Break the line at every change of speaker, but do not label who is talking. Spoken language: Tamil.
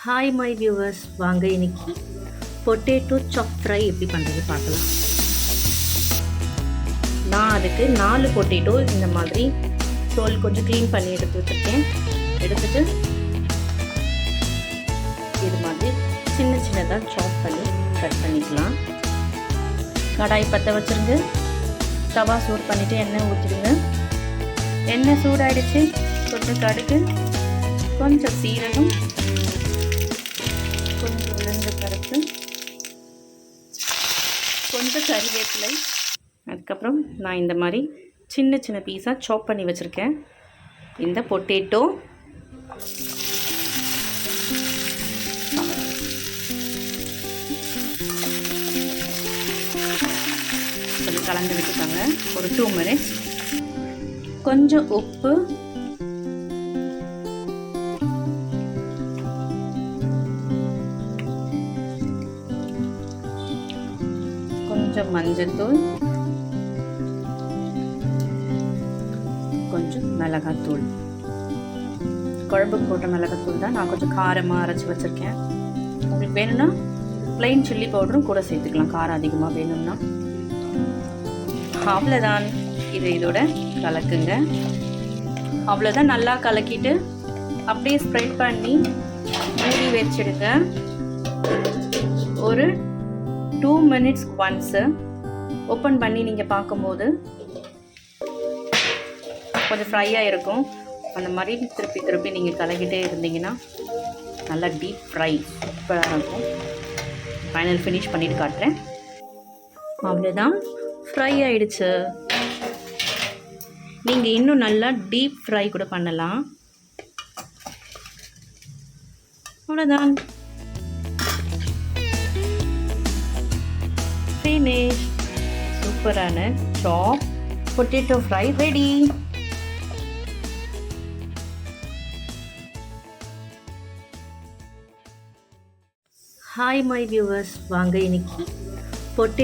ஹாய் மை வியூவர்ஸ், வாங்க இன்னைக்கு பொட்டேட்டோ சாப் ஃப்ரை எப்படி பண்ணுறது பார்க்கலாம். நான் அதுக்கு 4 பொட்டேட்டோ இந்த மாதிரி தோல் கொஞ்சம் க்ளீன் பண்ணி எடுத்து வச்சுருக்கேன். எடுத்துட்டு இது மாதிரி சின்ன சின்னதாக சாப் பண்ணி கட் பண்ணிக்கலாம். கடாய் பற்ற வச்சுருங்க. தவா சூடு பண்ணிவிட்டு எண்ணெய் ஊற்றிடுங்க. எண்ணெய் சூடாயிடுச்சு. கொஞ்சம் கடுகு, கொஞ்சம் சீரகம், கொஞ்சம் உளுந்து பருப்பு, கொஞ்சம் கறிவேப்பிலை. அதுக்கப்புறம் நான் இந்த மாதிரி சின்ன சின்ன பீஸாக சாப் பண்ணி வச்சுருக்கேன் இந்த பொட்டேட்டோ. கொஞ்சம் கலந்து விட்டுட்டாங்க ஒரு 2 minutes. கொஞ்சம் உப்பு, கொஞ்சம் மஞ்சள்தூள், கொஞ்சம் மிளகாத்தூள். குழம்புக்கு போட்ட மிளகாத்தூள் தான். நான் கொஞ்சம் காரமாக அரைச்சி வச்சுருக்கேன். உங்களுக்கு வேணும்னா ப்ளைன் சில்லி பவுடரும் கூட சேர்த்துக்கலாம், காரம் அதிகமாக வேணும்னா. அவ்வளோதான். இதோட கலக்குங்க. அவ்வளோதான். நல்லா கலக்கிட்டு அப்படியே ஸ்ப்ரெட் பண்ணி மூடி வச்சிடுங்க. ஒரு 2 minutes ஒன்ஸு ஓப்பன் பண்ணி நீங்கள் பார்க்கும்போது கொஞ்சம் ஃப்ரையாக இருக்கும். அந்த மாதிரி திருப்பி திருப்பி நீங்கள் கலக்கிட்டே இருந்தீங்கன்னா நல்லா டீப் ஃப்ரை சூப்பராக இருக்கும். ஃபைனல் ஃபினிஷ் பண்ணிவிட்டு காட்டுறேன். அவ்வளோதான், ஃப்ரை ஆகிடுச்சு. நீங்கள் இன்னும் நல்லா டீப் ஃப்ரை கூட பண்ணலாம். அவ்வளோதான், ஃபினிஷ். சூப்பரான சாப் potato fry ready. Hi my viewers, வாங்க இன்னைக்கு பொட்டேட்டோ